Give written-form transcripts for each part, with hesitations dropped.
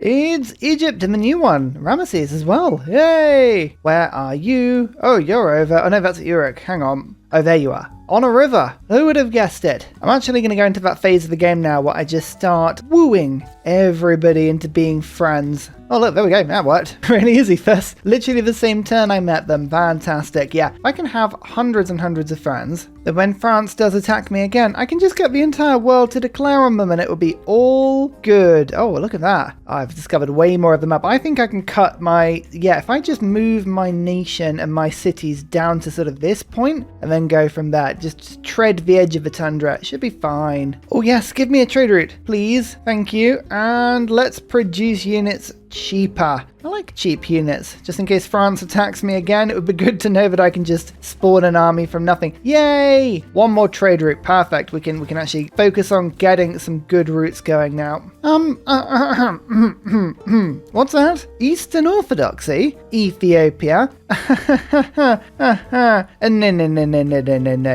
It's Egypt and the new one, Ramesses as well. Yay! Where are you? Oh, you're over. Oh no, that's Uruk. Hang on. Oh, there you are. On a river. Who would have guessed it? I'm actually going to go into that phase of the game now where I just start wooing everybody into being friends. Oh, look, there we go. That worked. Really easy. First, literally the same turn I met them. Fantastic. Yeah, I can have hundreds and hundreds of friends. Then when France does attack me again, I can just get the entire world to declare on them and it will be all good. Oh, look at that. I've discovered way more of the map. I think I can cut my... Yeah, if I just move my nation and my cities down to sort of this point and then go from there, just tread the edge of the tundra. It should be fine. Oh, yes, give me a trade route, please. Thank you. And let's produce units cheaper. I like cheap units. Just in case France attacks me again, it would be good to know that I can just spawn an army from nothing. Yay! One more trade route. Perfect. We can actually focus on getting some good routes going now. What's that? Eastern Orthodoxy? Ethiopia?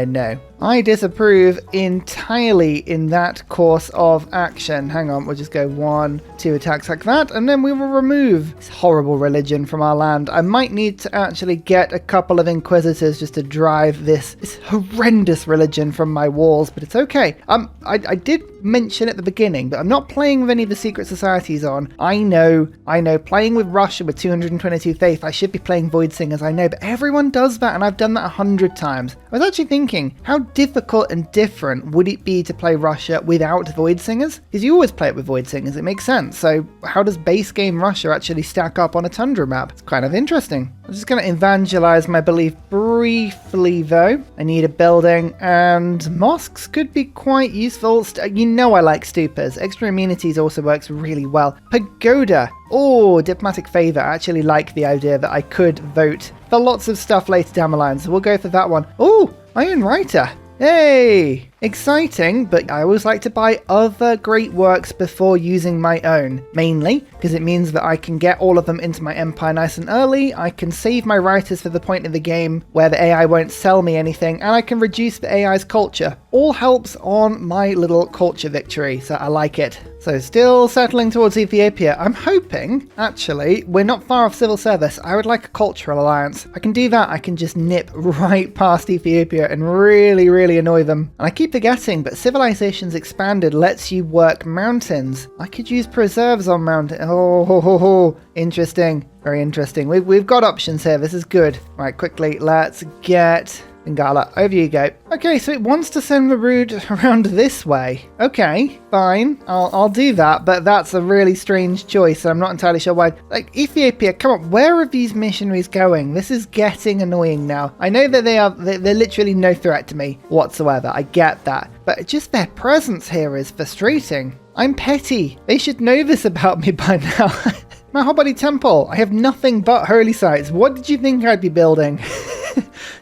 No. I disapprove entirely in that course of action. Hang on, we'll just go 1, 2 attacks like that, and then we will remove this horrible religion from our land. I might need to actually get a couple of inquisitors just to drive this horrendous religion from my walls, but it's okay. I did mention at the beginning, but I'm not playing with any of the secret societies on. I know, playing with Russia with 222 faith, I should be playing Void Singers, I know, but everyone does that, and I've done that 100 times. I was actually thinking, how difficult and different would it be to play Russia without Void Singers? Because you always play it with Void Singers, it makes sense. So how does base game Russia actually stack up on a Tundra map? It's kind of interesting. I'm just going to evangelize my belief briefly though. I need a building, and mosques could be quite useful. You know I like stupas. Extra amenities also works really well. Pagoda. Oh, diplomatic favor. I actually like the idea that I could vote for lots of stuff later down the line, so we'll go for that one. Oh, Iron Writer. Hey! Exciting, but I always like to buy other great works before using my own, mainly because it means that I can get all of them into my empire nice and early, I can save my writers for the point in the game where the AI won't sell me anything, and I can reduce the AI's culture. All helps on my little culture victory, so I like it. So still settling towards Ethiopia. I'm hoping, actually, we're not far off civil service. I would like a cultural alliance. I can do that. I can just nip right past Ethiopia and really, really annoy them. And I keep forgetting, but Civilizations Expanded lets you work mountains. I could use preserves on mountains. Oh, interesting. Very interesting. We've got options here. This is good. Right, quickly, let's get... Bengala, over you go. Okay, so it wants to send the route around this way. Okay, fine. I'll do that, but that's a really strange choice, and I'm not entirely sure why. Like, Ethiopia, come on, where are these missionaries going? This is getting annoying now. I know that they're literally no threat to me whatsoever. I get that. But just their presence here is frustrating. I'm petty. They should know this about me by now. My Hobody Temple. I have nothing but holy sites. What did you think I'd be building?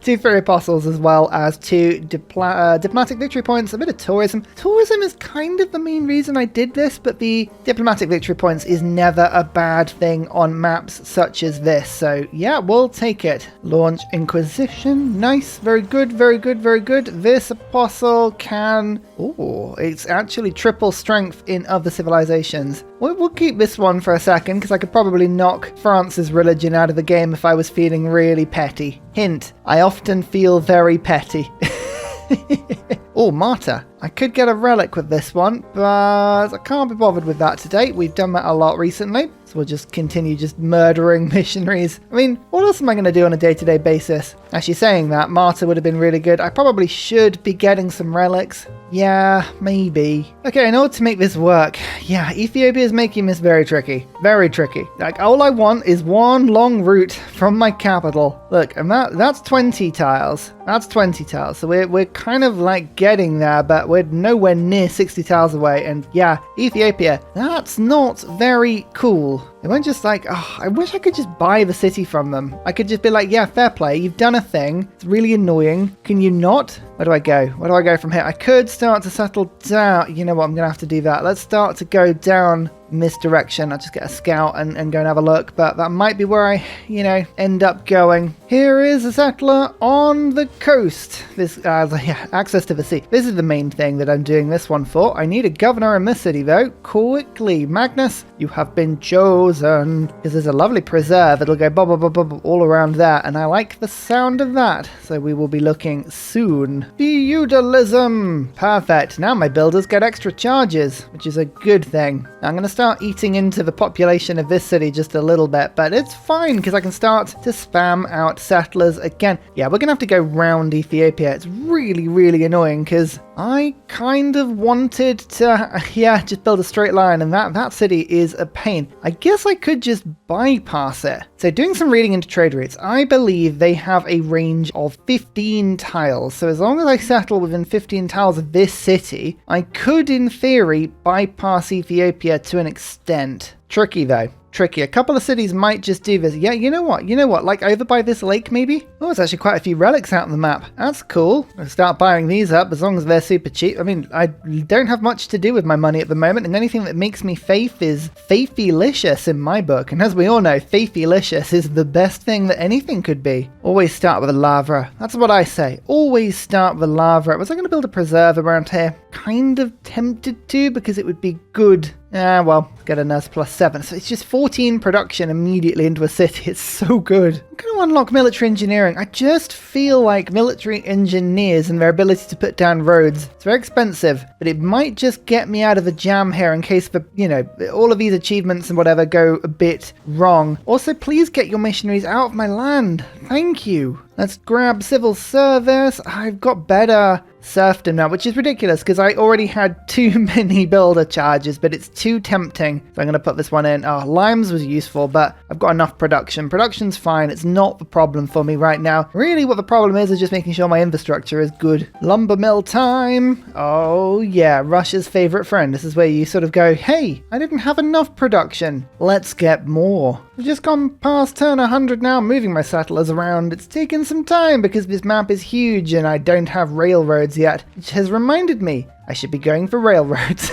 2 Fairy Apostles, as well as 2 diplomatic victory points, a bit of tourism. Tourism is kind of the main reason I did this, but the diplomatic victory points is never a bad thing on maps such as this. So yeah, we'll take it. Launch Inquisition. Nice. Very good, very good, very good. This apostle can... Oh, it's actually triple strength in other civilizations. We'll keep this one for a second, because I could probably knock France's religion out of the game if I was feeling really petty. Hint, I often feel very petty. Oh, Martyr. I could get a relic with this one, but I can't be bothered with that today. We've done that a lot recently, so we'll just continue just murdering missionaries. I mean, what else am I going to do on a day-to-day basis? Actually, saying that, Martyr would have been really good. I probably should be getting some relics. Yeah, maybe. Okay, in order to make this work, yeah, Ethiopia is making this very tricky. Very tricky. Like, all I want is one long route from my capital. Look, and that's 20 tiles. That's 20 tiles. So we're kind of like getting there, but we're nowhere near 60 tiles away. And yeah, Ethiopia, that's not very cool. They weren't just like, oh, I wish I could just buy the city from them. I could just be like, yeah, fair play. You've done a thing. It's really annoying. Can you not? Where do I go? Where do I go from here? I could start to settle down. You know what? I'm going to have to do that. Let's start to go down misdirection. I'll just get a scout and go and have a look, but that might be where I, end up going. Here is a settler on the coast. This, access to the sea. This is the main thing that I'm doing this one for. I need a governor in this city, though. Quickly. Magnus, you have been chosen. Because there's a lovely preserve. It'll go bubble, bubble, bubble all around there, and I like the sound of that. So we will be looking soon. Feudalism. Perfect. Now my builders get extra charges, which is a good thing. I'm going to start eating into the population of this city just a little bit, but it's fine because I can start to spam out settlers again. Yeah, we're gonna have to go round Ethiopia. It's really, really annoying because I kind of wanted to, just build a straight line, and that city is a pain. I guess I could just bypass it. So doing some reading into trade routes, I believe they have a range of 15 tiles. So as long as I settle within 15 tiles of this city, I could, in theory, bypass Ethiopia to an extent. Tricky though. Tricky. A couple of cities might just do this. Yeah, you know what? Like over by this lake, maybe? Oh, there's actually quite a few relics out on the map. That's cool. I'll start buying these up as long as they're super cheap. I mean, I don't have much to do with my money at the moment, and anything that makes me faith is faithy-licious in my book. And as we all know, faithy-licious is the best thing that anything could be. Always start with a lava. That's what I say. Always start with a lava. Was I going to build a preserve around here? Kind of tempted to, because it would be good. Well, get a nurse +7. So it's just 14 production immediately into a city. It's so good. I'm going to unlock military engineering. I just feel like military engineers and their ability to put down roads, it's very expensive, but it might just get me out of a jam here in case all of these achievements and whatever go a bit wrong. Also, please get your missionaries out of my land. Thank you. Let's grab civil service. I've got better serfdom now, which is ridiculous because I already had too many builder charges, but it's too tempting. So I'm going to put this one in. Oh, limes was useful, but I've got enough production. Production's fine. It's not the problem for me right now. Really what the problem is just making sure my infrastructure is good. Lumber mill time. Oh yeah, Russia's favorite friend. This is where you sort of go, hey, I didn't have enough production. Let's get more. We've just gone past turn 100 now, moving my settlers around. It's taken some time because this map is huge and I don't have railroads yet, which has reminded me I should be going for railroads.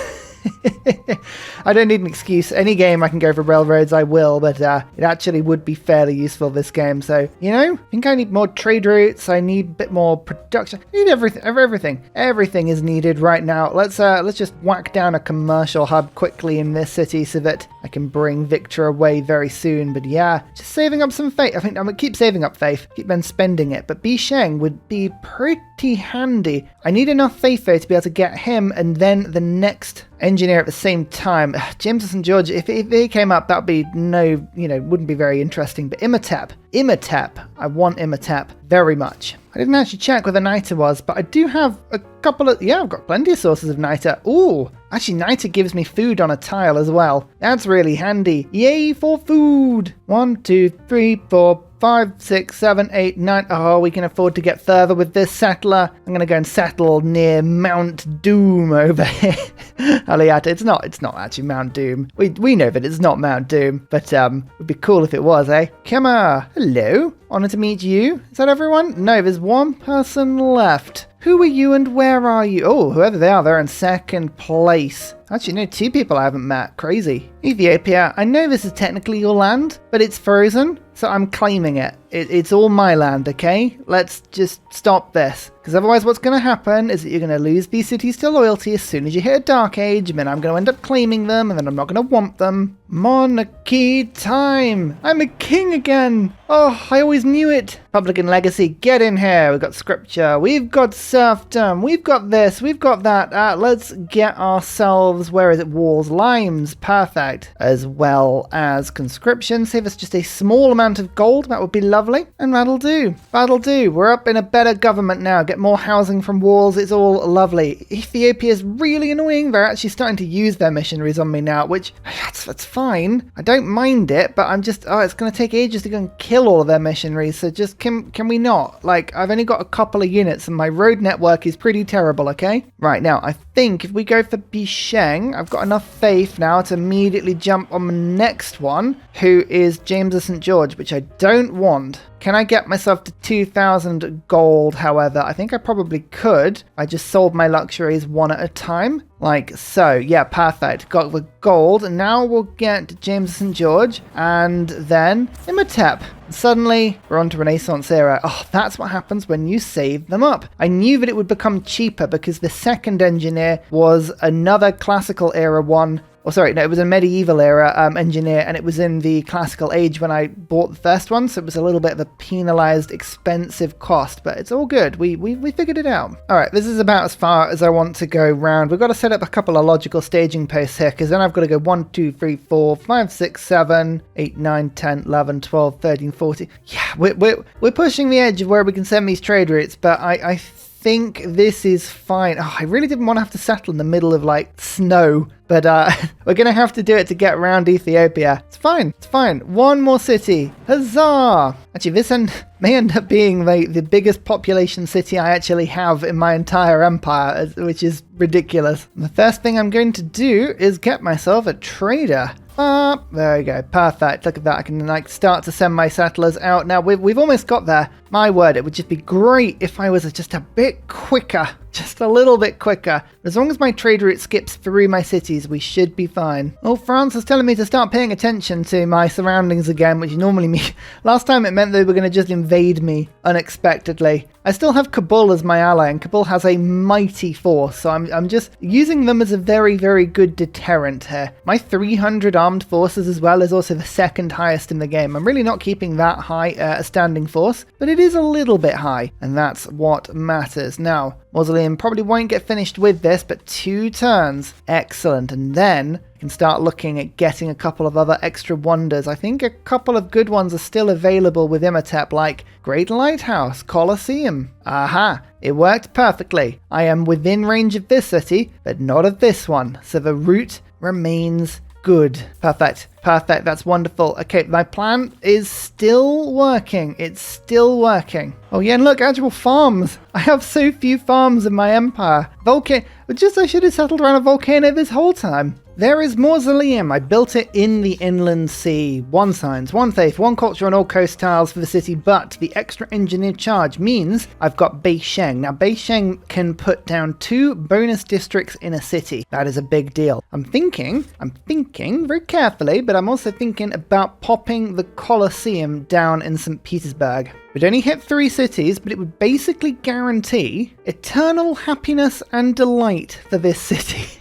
I don't need an excuse. Any game I can go for railroads, I will, but it actually would be fairly useful this game. So, I think I need more trade routes. I need a bit more production. I need everything. Everything is needed right now. Let's just whack down a commercial hub quickly in this city so that I can bring Victor away very soon. But yeah, just saving up some faith. I think I'm gonna keep saving up faith, keep on spending it. But Bisheng would be pretty handy. I need enough faith though to be able to get him and then the next engineer at the same time. James St. George, if he came up, that would be wouldn't be very interesting. But Imhotep, I want Imhotep very much. I didn't actually check where the niter was, but I do have a couple of, I've got plenty of sources of niter. Ooh, actually niter gives me food on a tile as well. That's really handy. Yay for food. 1, 2, 3, 4, 5, 6, 7, 8, 9. Oh, we can afford to get further with this settler. I'm going to go and settle near Mount Doom over here. Aliata, it's not actually Mount Doom. We know that it's not Mount Doom, but it would be cool if it was, eh? Kema, hello. Honored to meet you. Is that everyone? No, there's one person left. Who are you and where are you? Oh, whoever they are, they're in second place. Actually, no, 2 people I haven't met. Crazy. Ethiopia, I know this is technically your land, but it's frozen, so I'm claiming it. It's all my land, okay? Let's just stop this. Because otherwise what's going to happen is that you're going to lose these cities to loyalty as soon as you hit a dark age, and then I'm going to end up claiming them, and then I'm not going to want them. Monarchy time! I'm a king again! Oh, I always knew it! Republican legacy, get in here. We've got scripture, we've got serfdom, we've got this, we've got that. Let's get ourselves, where is it, walls, limes, perfect. As well as conscription, save us just a small amount of gold, that would be lovely. And that'll do, we're up in a better government now. Get more housing from walls, it's all lovely. Ethiopia is really annoying. They're actually starting to use their missionaries on me now, which, that's fine. I don't mind it, but I'm just, it's going to take ages to go and kill all of their missionaries, so just, can we not? Like, I've only got a couple of units, and my road network is pretty terrible, okay? Right, now, I think if we go for Bisheng, I've got enough faith now to immediately jump on the next one, who is James of St. George, which I don't want. Can I get myself to 2,000 gold, however? I think I probably could. I just sold my luxuries one at a time. Like so. Yeah, perfect. Got the gold. And now we'll get James St. George and then Imhotep. Suddenly, we're on to Renaissance era. Oh, that's what happens when you save them up. I knew that it would become cheaper because the second engineer was another classical era one. Oh, sorry, no, it was a medieval era engineer, and it was in the classical age when I bought the first one, so it was a little bit of a penalized, expensive cost, but it's all good. We figured it out. All right, this is about as far as I want to go round. We've got to set up a couple of logical staging posts here, because then I've got to go 1, 2, 3, 4, 5, 6, 7, 8, 9, 10, 11, 12, 13, 14. Yeah, we're pushing the edge of where we can send these trade routes, but I think this is fine. Oh, I really didn't want to have to settle in the middle of like snow, but we're gonna have to do it to get around Ethiopia. It's fine, it's fine. One more city. Huzzah! Actually, this may end up being the biggest population city I actually have in my entire empire, which is ridiculous. And the first thing I'm going to do is get myself a trader. There we go. Perfect. Look at that. I can like start to send my settlers out. Now we've almost got there. My word, it would just be great if I was just a bit quicker. Just a little bit quicker. As long as my trade route skips through my cities, we should be fine. Oh, France is telling me to start paying attention to my surroundings again, which normally me. Last time it meant they were going to just invade me unexpectedly. I still have Kabul as my ally, and Kabul has a mighty force, so I'm just using them as a very, very good deterrent here. My 300 armed forces as well is also the second highest in the game. I'm really not keeping that high a standing force, but it is a little bit high, and that's what matters. Now, Mausoleum probably won't get finished with this, but 2 turns. Excellent. And then I can start looking at getting a couple of other extra wonders. I think a couple of good ones are still available with Imhotep, like Great Lighthouse, Colosseum. Aha, it worked perfectly. I am within range of this city, but not of this one. So the route remains good. Perfect. Perfect. That's wonderful. Okay, my plan is still working. It's still working. Oh yeah, and look, actual farms. I have so few farms in my empire. I should have settled around a volcano this whole time. There is Mausoleum. I built it in the inland sea. 1 science, 1 faith, 1 culture on all coast tiles for the city, but the extra engineer charge means I've got Beisheng. Now, Beisheng can put down 2 bonus districts in a city. That is a big deal. I'm thinking very carefully, but I'm also thinking about popping the Colosseum down in St. Petersburg. We'd only hit 3 cities, but it would basically guarantee eternal happiness and delight for this city.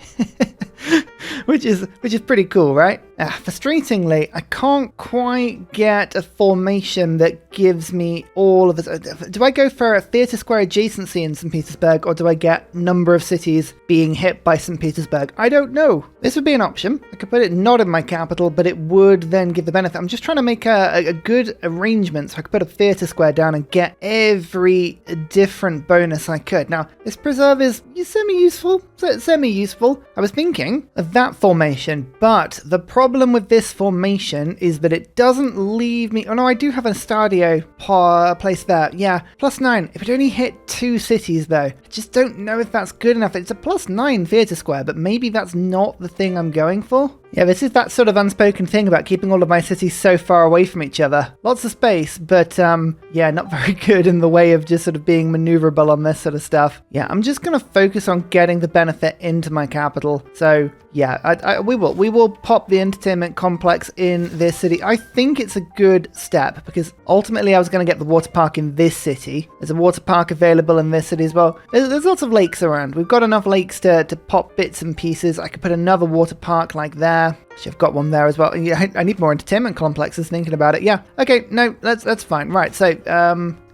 Which is pretty cool, right? Frustratingly, I can't quite get a formation that gives me all of this. Do I go for a theatre square adjacency in St. Petersburg, or do I get number of cities being hit by St. Petersburg? I don't know. This would be an option. I could put it not in my capital, but it would then give the benefit. I'm just trying to make a good arrangement so I could put a theatre square down and get every different bonus I could. Now, this preserve is semi-useful. I was thinking of that formation, but the problem with this formation is that it doesn't leave me... Oh no, I do have a Stadio place there. Yeah, +9. If it only hit 2 cities though, I just don't know if that's good enough. It's a +9 theatre square, but maybe that's not the thing I'm going for. Yeah, this is that sort of unspoken thing about keeping all of my cities so far away from each other. Lots of space, but yeah, not very good in the way of just sort of being maneuverable on this sort of stuff. Yeah, I'm just going to focus on getting the benefit into my capital. So yeah, we will pop the entertainment complex in this city. I think it's a good step because ultimately I was going to get the water park in this city. There's a water park available in this city as well. There's lots of lakes around. We've got enough lakes to pop bits and pieces. I could put another water park like there. Actually, I've got one there as well. Yeah, I need more entertainment complexes thinking about it. Yeah, okay, no, that's fine. Right, so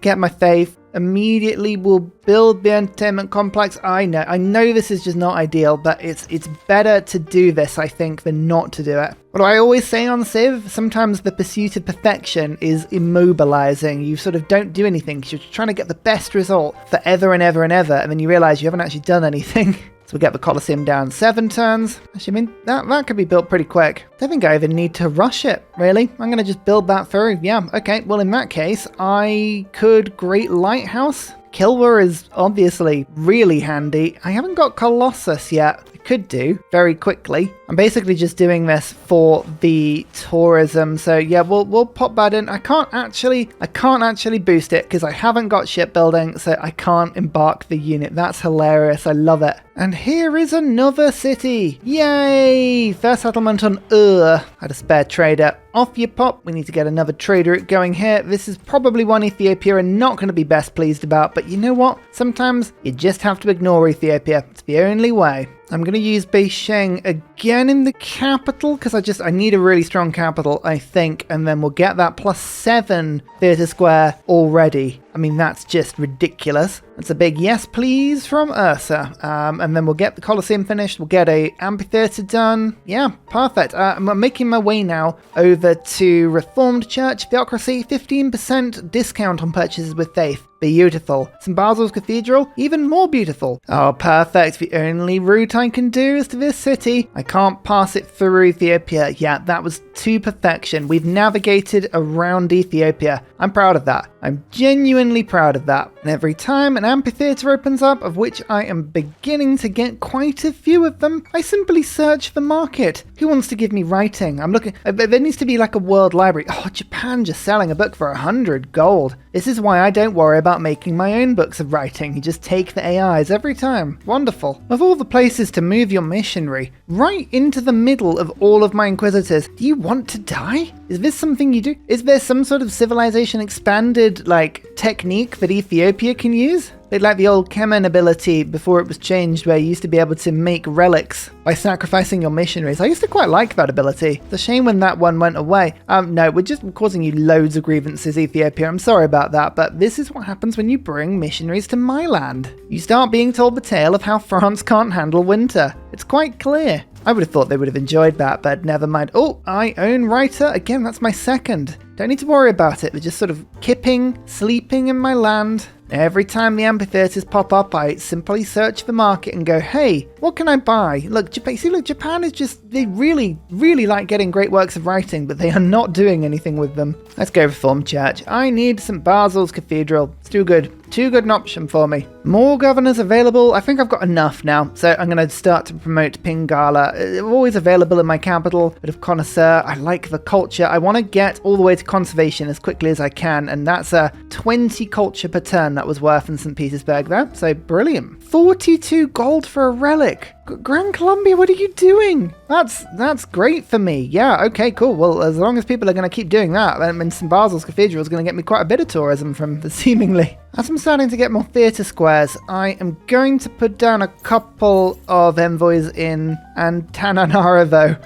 get my faith. Immediately we'll build the entertainment complex. I know this is just not ideal, but it's better to do this, I think, than not to do it. What do I always say on Civ? Sometimes the pursuit of perfection is immobilizing. You sort of don't do anything because you're trying to get the best result forever and ever and ever, and then you realize you haven't actually done anything. So we get the Colosseum down 7 turns. Actually, I mean, that could be built pretty quick. I don't think I even need to rush it, really. I'm going to just build that through. Yeah, okay. Well, in that case, I could Great Lighthouse. Kilwa is obviously really handy. I haven't got Colossus yet. I could do very quickly. I'm basically just doing this for the tourism. So yeah, we'll pop that in. I can't actually boost it because I haven't got shipbuilding, so I can't embark the unit. That's hilarious. I love it. And here is another city. Yay! First settlement on Had a spare trader. Off you pop. We need to get another trade route going here. This is probably one Ethiopia are not going to be best pleased about, but you know what? Sometimes you just have to ignore Ethiopia. It's the only way. I'm going to use Beisheng again in the capital because I need a really strong capital, I think, and then we'll get that +7 theatre square already. I mean, that's just ridiculous. That's a big yes, please from Ursa. And then we'll get the Colosseum finished. We'll get a amphitheatre done. Yeah, perfect. I'm making my way now over to Reformed Church Theocracy. 15% discount on purchases with faith. Beautiful. St. Basil's Cathedral, even more beautiful. Oh, perfect. The only route I can do is to this city. I can't pass it through Ethiopia. Yeah, that was to perfection. We've navigated around Ethiopia. I'm proud of that. I'm genuinely proud of that. And every time an amphitheatre opens up, of which I am beginning to get quite a few of them, I simply search the market. Who wants to give me writing? I'm looking. There needs to be like a world library. Oh, Japan just selling a book for 100 gold. This is why I don't worry about making my own books of writing. You just take the AIs every time. Wonderful. Of all the places to move your missionary, right into the middle of all of my inquisitors, do you want to die? Is this something you do? Is there some sort of civilization expanded, like, technique that Ethiopia can use? They'd like the old Kemen ability before it was changed, where you used to be able to make relics by sacrificing your missionaries. I used to quite like that ability. It's a shame when that one went away. No, we're just causing you loads of grievances, Ethiopia. I'm sorry about that, but this is what happens when you bring missionaries to my land. You start being told the tale of how France can't handle winter. It's quite clear. I would have thought they would have enjoyed that, but never mind. Oh, I own writer. Again, that's my second. Don't need to worry about it. They're just sort of kipping, sleeping in my land. Every time the amphitheatres pop up, I simply search the market and go, hey, what can I buy? Look, Japan is just, they really, really like getting great works of writing, but they are not doing anything with them. Let's go Reformed Church. I need St. Basil's Cathedral. It's too good. Too good an option for me. More governors available. I think I've got enough now, so I'm going to start to promote Pingala. They're always available in my capital. Bit of connoisseur. I like the culture. I want to get all the way to conservation as quickly as I can, and that's a 20 culture per turn that was worth in St. Petersburg there, so brilliant. 42 gold for a relic. Grand Columbia, what are you doing? That's great for me. Yeah, okay, cool. Well, as long as people are going to keep doing that, then St. Basil's Cathedral is going to get me quite a bit of tourism from the seemingly. As I'm starting to get more theatre squares, I am going to put down a couple of envoys in Antananarivo.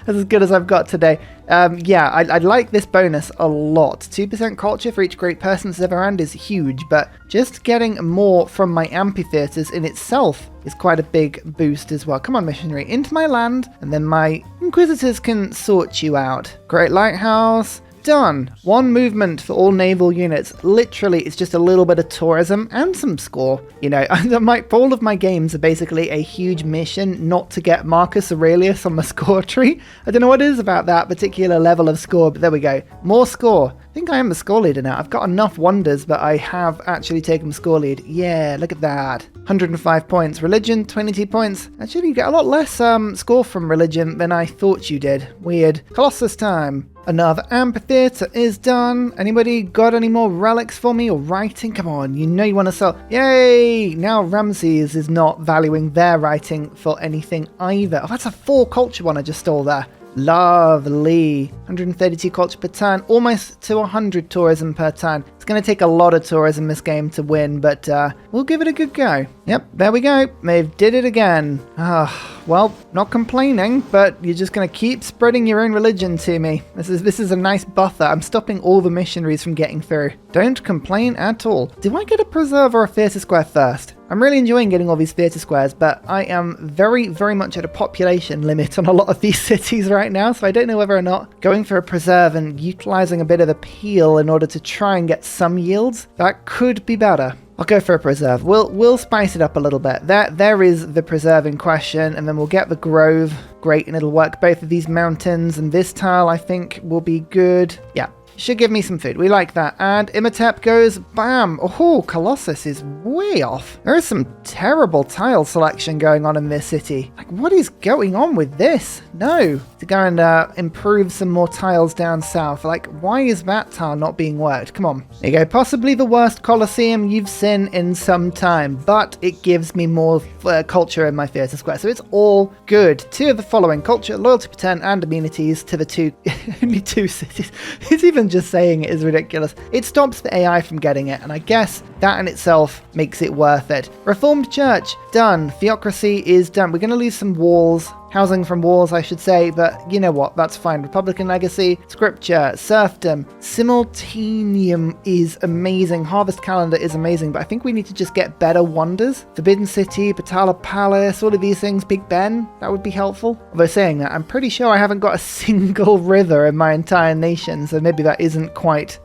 That's as good as I've got today. Yeah, I like this bonus a lot. 2% culture for each great person that's ever earned is huge, but just getting more from my amphitheatres in itself is quite a big boost as well. Come on, missionary, into my land, and then my inquisitors can sort you out. Great lighthouse. Done. One movement for all naval units. Literally, it's just a little bit of tourism and some score. You know, all of my games are basically a huge mission not to get Marcus Aurelius on the score tree. I don't know what it is about that particular level of score, but there we go. More score. I think I am the score leader now. I've got enough wonders, but I have actually taken the score lead. Yeah, look at that. 105 points. Religion, 22 points. Actually, you get a lot less score from religion than I thought you did. Weird. Colossus time. Another amphitheatre is done. Anybody got any more relics for me or writing? Come on, you know you want to sell. Yay! Now Ramses is not valuing their writing for anything either. Oh, that's a 4 culture one I just stole there. Lovely. 132 culture per turn, almost to 100 tourism per turn. It's going to take a lot of tourism this game to win, but we'll give it a good go. Yep, there we go. They've did it again. Well, not complaining, but you're just going to keep spreading your own religion to me. This is a nice buffer. I'm stopping all the missionaries from getting through. Don't complain at all. Do I get a preserve or a theatre square first? I'm really enjoying getting all these theatre squares, but I am very, very much at a population limit on a lot of these cities right now, so I don't know whether or not going for a preserve and utilising a bit of the peel in order to try and get some yields, that could be better. I'll go for a preserve. We'll spice it up a little bit. There is the preserve in question, and then we'll get the grove. Great, and it'll work both of these mountains, and this tile I think will be good. Yeah. should give me some food. We like that. And Imhotep goes, bam. Oh, Colossus is way off. There is some terrible tile selection going on in this city. Like, what is going on with this? No. To go and improve some more tiles down south. Like, why is that tile not being worked? Come on. There you go. Possibly the worst Colosseum you've seen in some time, but it gives me more culture in my theatre square. So it's all good. 2 of the following: culture, loyalty per turn, and amenities to the 2, only 2 cities. It's even just saying it is ridiculous. It stops the AI from getting it, and I guess that in itself makes it worth it. Reformed Church, done. Theocracy is done. We're going to lose some walls. Housing from walls, I should say, but you know what? That's fine. Republican legacy, scripture, serfdom, simultaneum is amazing. Harvest calendar is amazing, but I think we need to just get better wonders. Forbidden City, Patala Palace, all of these things. Big Ben, that would be helpful. Although saying that, I'm pretty sure I haven't got a single river in my entire nation, so maybe that isn't quite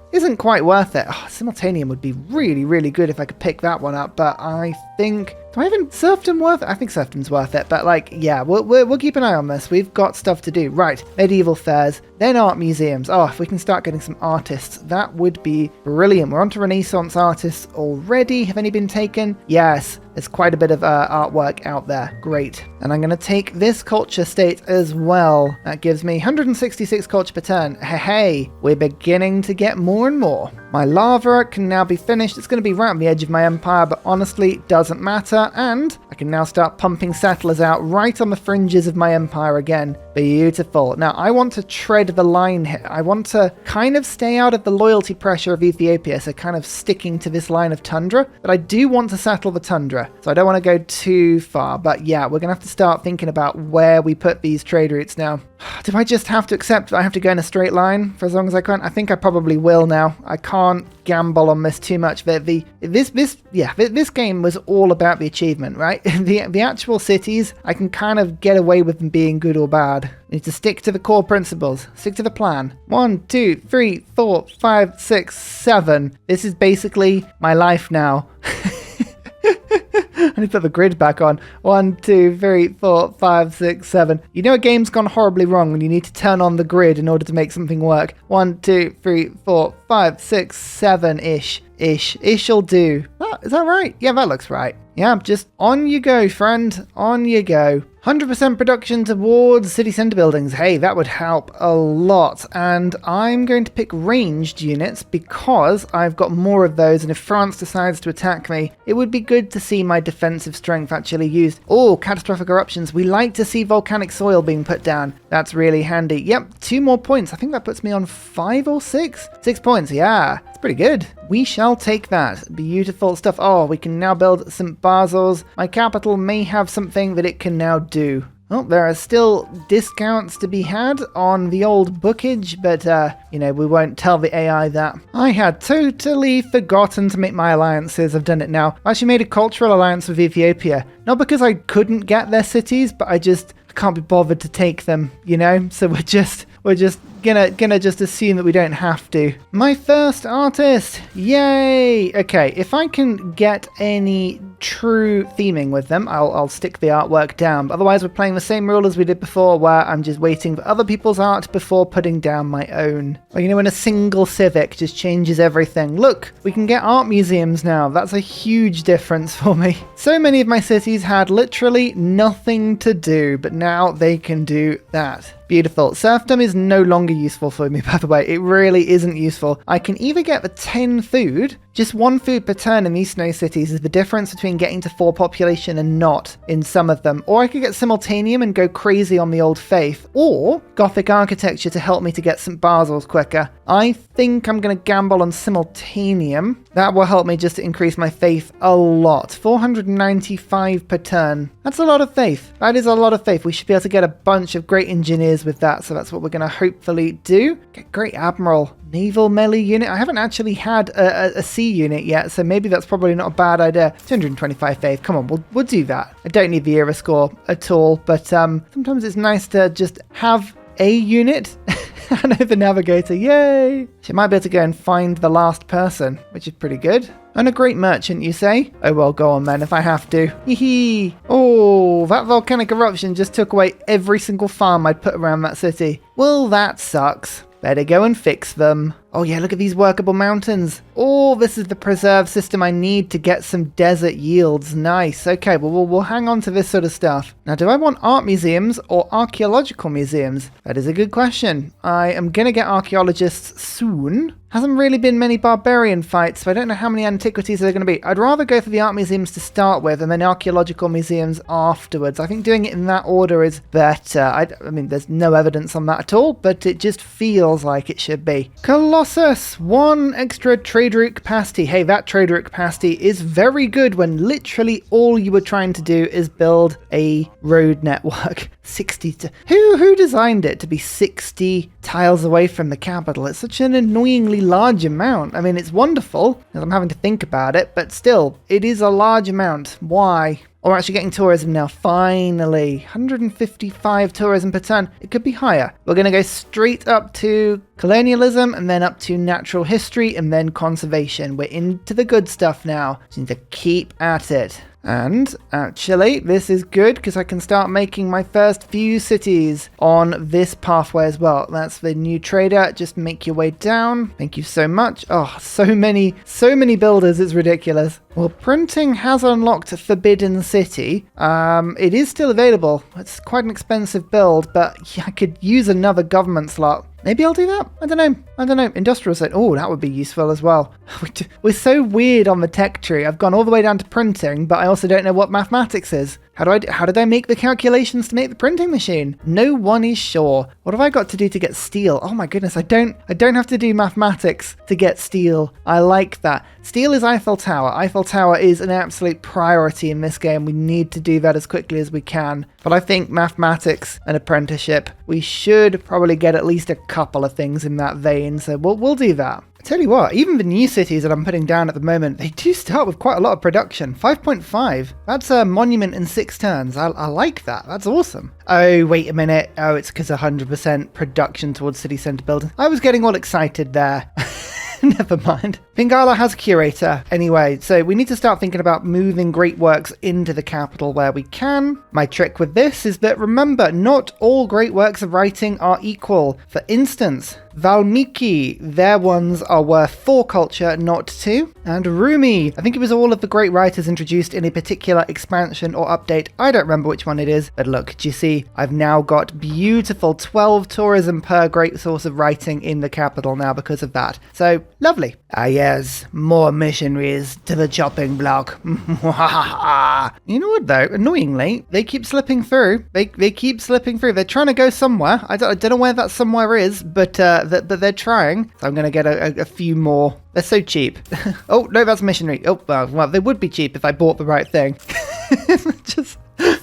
worth it. Oh, simultaneum would be really, really good if I could pick that one up, but I think... Do I even... Serfdom worth it? I think serfdom's worth it, but like, yeah, we'll keep an eye on this. We've got stuff to do. Right, medieval fairs, then art museums. Oh, if we can start getting some artists, that would be brilliant. We're on to Renaissance artists already. Have any been taken? Yes, there's quite a bit of artwork out there. Great. And I'm going to take this culture state as well. That gives me 166 culture per turn. Hey, we're beginning to get more and more. My lava can now be finished. It's going to be right on the edge of my empire, but honestly, doesn't matter. And I can now start pumping settlers out right on the fringes of my empire again. Beautiful. Now, I want to tread the line here. I want to kind of stay out of the loyalty pressure of Ethiopia, so kind of sticking to this line of tundra. But I do want to settle the tundra, so I don't want to go too far. But yeah, we're going to have to start thinking about where we put these trade routes now. Do I just have to accept that I have to go in a straight line for as long as I can? I think I probably will now. I can't gamble on this too much. This game was all about the achievement, right? The actual cities, I can kind of get away with them being good or bad. You need to stick to the core principles. Stick to the plan. 1, 2, 3, 4, 5, 6, 7. This is basically my life now. I need to put the grid back on. 1, 2, 3, 4, 5, 6, 7. You know a game's gone horribly wrong when you need to turn on the grid in order to make something work. 1, 2, 3, 4, 5, 6, 7-ish. Ish'll do. Oh, is that right? Yeah, that looks right. Yeah, just on you go, friend. On you go. 100% production towards city centre buildings. Hey, that would help a lot. And I'm going to pick ranged units because I've got more of those. And if France decides to attack me, it would be good to see my defensive strength actually used. Oh, catastrophic eruptions. We like to see volcanic soil being put down. That's really handy. Yep, 2 more points. I think that puts me on 5 or 6? 6 points, yeah. It's pretty good. We shall take that. Beautiful stuff. Oh, we can now build St. Basil's. My capital may have something that it can now do. Well, there are still discounts to be had on the old bookage, but, we won't tell the AI that. I had totally forgotten to make my alliances. I've done it now. I actually made a cultural alliance with Ethiopia. Not because I couldn't get their cities, but I can't be bothered to take them, So we're just gonna just assume that we don't have to. My first artist, yay! Okay, if I can get any true theming with them, I'll stick the artwork down. But otherwise, we're playing the same rule as we did before, where I'm just waiting for other people's art before putting down my own. Like, when a single civic just changes everything. Look, we can get art museums now. That's a huge difference for me. So many of my cities had literally nothing to do, but now they can do that. Beautiful. Serfdom is no longer useful for me, by the way. It really isn't useful. I can either get the 10 food, just 1 food per turn in these snow cities is the difference between getting to 4 population and not in some of them. Or I could get simultaneum and go crazy on the old faith. Or Gothic architecture to help me to get St. Basil's quicker. I think I'm going to gamble on simultaneum. That will help me just to increase my faith a lot. 495 per turn. That's a lot of faith. That is a lot of faith. We should be able to get a bunch of great engineers with that, so that's what we're going to hopefully do. Get great admiral. Naval melee unit. I haven't actually had a sea unit yet, so maybe that's probably not a bad idea. 225 faith. Come on, we'll do that. I don't need the era score at all, but sometimes it's nice to just have a unit. I know the navigator. Yay! She might be able to go and find the last person, which is pretty good. And a great merchant, you say? Oh, well, go on then if I have to. Hee. Oh, that volcanic eruption just took away every single farm I'd put around that city. Well, that sucks. Better go and fix them. Oh yeah, look at these workable mountains. Oh, this is the preserve system I need to get some desert yields. Nice. Okay, well, we'll hang on to this sort of stuff. Now, do I want art museums or archaeological museums? That is a good question. I am going to get archaeologists soon. Hasn't really been many barbarian fights, so I don't know how many antiquities there are going to be. I'd rather go for the art museums to start with and then archaeological museums afterwards. I think doing it in that order is better. I mean, there's no evidence on that at all, but it just feels like it should be. Colossus, 1 extra trade route capacity. Hey, that trade route capacity is very good when literally all you were trying to do is build a road network. 60 who designed it to be 60 tiles away from the capital? It's such an annoyingly large amount. I mean, it's wonderful as I'm having to think about it, but still, it is a large amount. Why? Oh, we're actually getting tourism now. Finally, 155 tourism per turn. It could be higher. We're going to go straight up to colonialism and then up to natural history and then conservation. We're into the good stuff now. Just need to keep at it. And actually, this is good because I can start making my first few cities on this pathway as well. That's the new trader. Just make your way down. Thank you so much. Oh, so many builders. It's ridiculous. Well, printing has unlocked Forbidden City. It is still available. It's quite an expensive build, but yeah, I could use another government slot. Maybe I'll do that. I don't know. Industrial site. Oh, that would be useful as well. We're so weird on the tech tree. I've gone all the way down to printing, but I also don't know what mathematics is. How did I make the calculations to make the printing machine? No one is sure. What have I got to do to get steel? Oh my goodness, I don't have to do mathematics to get steel. I like that. Steel is Eiffel Tower. Eiffel Tower is an absolute priority in this game. We need to do that as quickly as we can. But I think mathematics and apprenticeship, we should probably get at least a couple of things in that vein. So we'll do that. Tell you what, even the new cities that I'm putting down at the moment, they do start with quite a lot of production. 5.5. That's a monument in 6 turns. I like that. That's awesome. Oh, wait a minute. Oh, it's because 100% production towards city centre building. I was getting all excited there. Never mind. Pingala has curator. Anyway, so we need to start thinking about moving great works into the capital where we can. My trick with this is that, remember, not all great works of writing are equal. For instance, Valmiki, their ones are worth 4 culture, not 2. And Rumi, I think it was all of the great writers introduced in a particular expansion or update. I don't remember which one it is, but look, do you see? I've now got beautiful 12 tourism per great source of writing in the capital now because of that. So, lovely. Ah yes, more missionaries to the chopping block. You know what though? Annoyingly, they keep slipping through. They keep slipping through. They're trying to go somewhere. I don't know where that somewhere is, but they're trying. So I'm going to get a few more. They're so cheap. Oh, no, that's missionary. Oh, well, they would be cheap if I bought the right thing.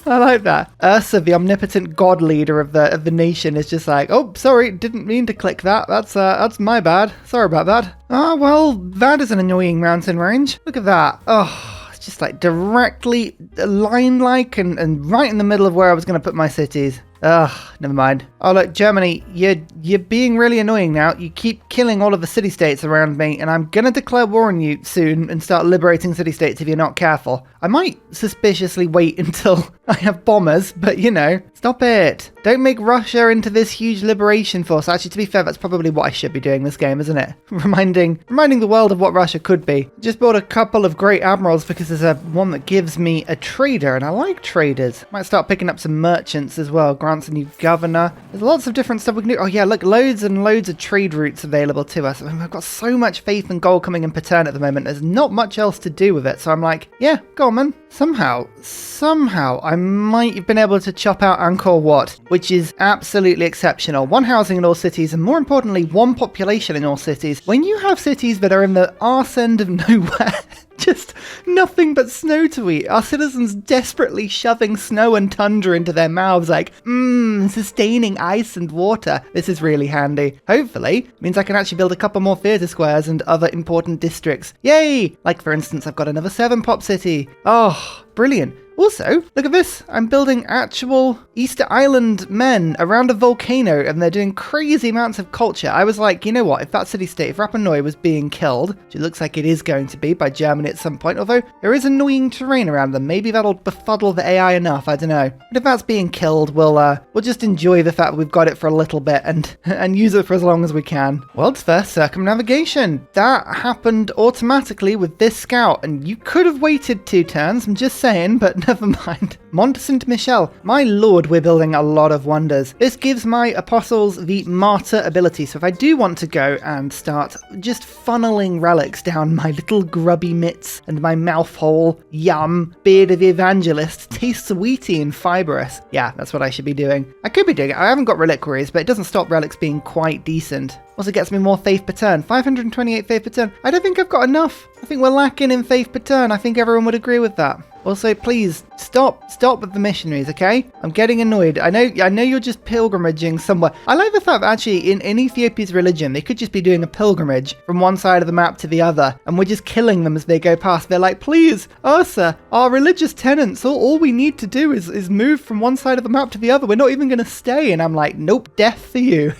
I like that. Ursa, the omnipotent god leader of the nation, is just like, oh, sorry, didn't mean to click that. That's my bad. Sorry about that. Ah, well, that is an annoying mountain range. Look at that. Oh, it's just like directly line-like and right in the middle of where I was going to put my cities. Ugh, never mind. Oh look, Germany, you're being really annoying now. You keep killing all of the city-states around me, and I'm gonna declare war on you soon and start liberating city-states if you're not careful. I might suspiciously wait until I have bombers, but you know, stop it. Don't make Russia into this huge liberation force. Actually, to be fair, that's probably what I should be doing this game, isn't it? Reminding the world of what Russia could be. Just bought a couple of great admirals because there's one that gives me a trader, and I like traders. Might start picking up some merchants as well. Grants a new governor. There's lots of different stuff we can do. Oh yeah, look, loads and loads of trade routes available to us. I mean, I've got so much faith and gold coming in per turn at the moment. There's not much else to do with it. So I'm like, yeah, go on, man. Somehow, I might have been able to chop out Angkor Wat, which is absolutely exceptional. 1 housing in all cities, and more importantly, 1 population in all cities. When you have cities that are in the arse end of nowhere, just nothing but snow to eat. Our citizens desperately shoving snow and tundra into their mouths like, sustaining ice and water. This is really handy. Hopefully, means I can actually build a couple more theatre squares and other important districts. Yay! Like, for instance, I've got another 7 pop city. Oh, brilliant. Also, look at this. I'm building actual Easter Island men around a volcano, and they're doing crazy amounts of culture. I was like, you know what? If that city-state, if Rapa Nui was being killed, which it looks like it is going to be by Germany at some point, although there is annoying terrain around them. Maybe that'll befuddle the AI enough. I don't know. But if that's being killed, we'll just enjoy the fact that we've got it for a little bit and use it for as long as we can. World's first circumnavigation. That happened automatically with this scout, and you could have waited 2 turns. I'm just saying, but never mind. Mont Saint Michel. My lord, we're building a lot of wonders. This gives my apostles the martyr ability. So if I do want to go and start just funneling relics down my little grubby mitts and my mouth hole, yum, beard of the evangelist, tastes sweety and fibrous. Yeah, that's what I should be doing. I could be doing it. I haven't got reliquaries, but it doesn't stop relics being quite decent. Also gets me more faith per turn. 528 faith per turn. I don't think I've got enough. I think we're lacking in faith per turn. I think everyone would agree with that. Also, please stop with the missionaries, okay? I'm getting annoyed. I know you're just pilgrimaging somewhere. I like the fact that actually in Ethiopia's religion, they could just be doing a pilgrimage from one side of the map to the other, and we're just killing them as they go past. They're like, please, Ursa, our religious tenants, all we need to do is move from one side of the map to the other. We're not even going to stay. And I'm like, nope, death for you.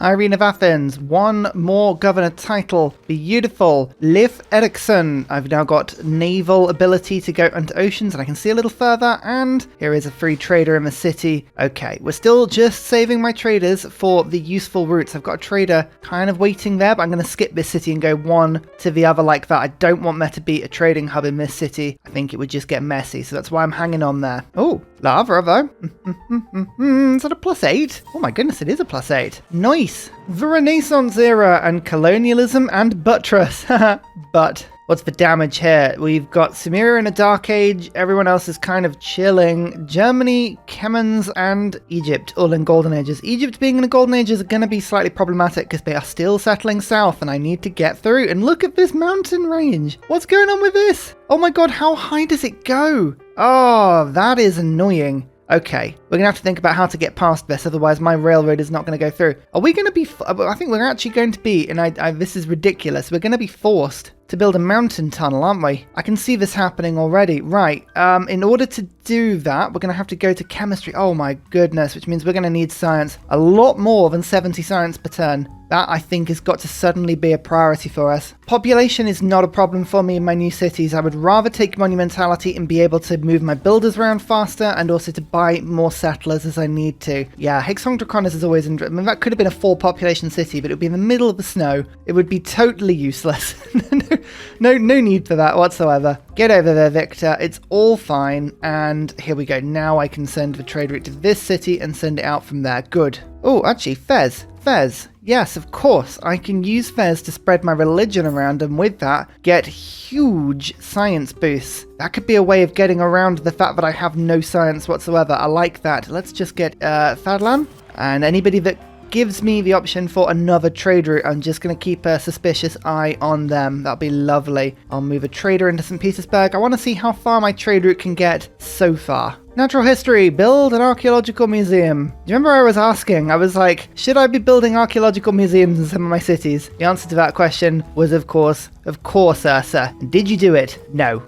Irene of Athens, 1 more governor title. Beautiful. Liv Eriksson. I've now got naval ability to go into oceans, and I can see a little further, and here is a free trader in the city. Okay, we're still just saving my traders for the useful routes. I've got a trader kind of waiting there, but I'm going to skip this city and go one to the other like that. I don't want there to be a trading hub in this city. I think it would just get messy, so that's why I'm hanging on there. Oh, lava, though. Is that a +8? Oh my goodness, it is a +8. Nice. The Renaissance era and colonialism and buttress. But what's the damage here? We've got Sumeria in a dark age. Everyone else is kind of chilling. Germany, Kemens, and Egypt all in golden ages. Egypt being in a golden age is going to be slightly problematic because they are still settling south and I need to get through. And look at this mountain range. What's going on with this? Oh my god, how high does it go? Oh, that is annoying. Okay, we're going to have to think about how to get past this, otherwise my railroad is not going to go through. Are we going to be... I think we're actually going to be, and this is ridiculous, we're going to be forced to build a mountain tunnel, aren't we? I can see this happening already. Right, in order to do that, we're going to have to go to chemistry. Oh my goodness, which means we're going to need science. A lot more than 70 science per turn. That, I think, has got to suddenly be a priority for us. Population is not a problem for me in my new cities. I would rather take monumentality and be able to move my builders around faster and also to buy more settlers as I need to. Yeah, Hexhongdraconis is always... I mean, that could have been a 4 population city, but it would be in the middle of the snow. It would be totally useless. No need for that whatsoever. Get over there, Victor. It's all fine. And here we go. Now I can send the trade route to this city and send it out from there. Good. Oh, actually, Fez. Yes, of course. I can use Fez to spread my religion around and with that get huge science boosts. That could be a way of getting around the fact that I have no science whatsoever. I like that. Let's just get Fadlan. And anybody that gives me the option for another trade route, I'm just going to keep a suspicious eye on them. That'll be lovely. I'll move a trader into St. Petersburg. I want to see how far my trade route can get so far. Natural history, build an archaeological museum. Do you remember I was asking? I was like, should I be building archaeological museums in some of my cities? The answer to that question was, of course, Ursa. Did you do it? No.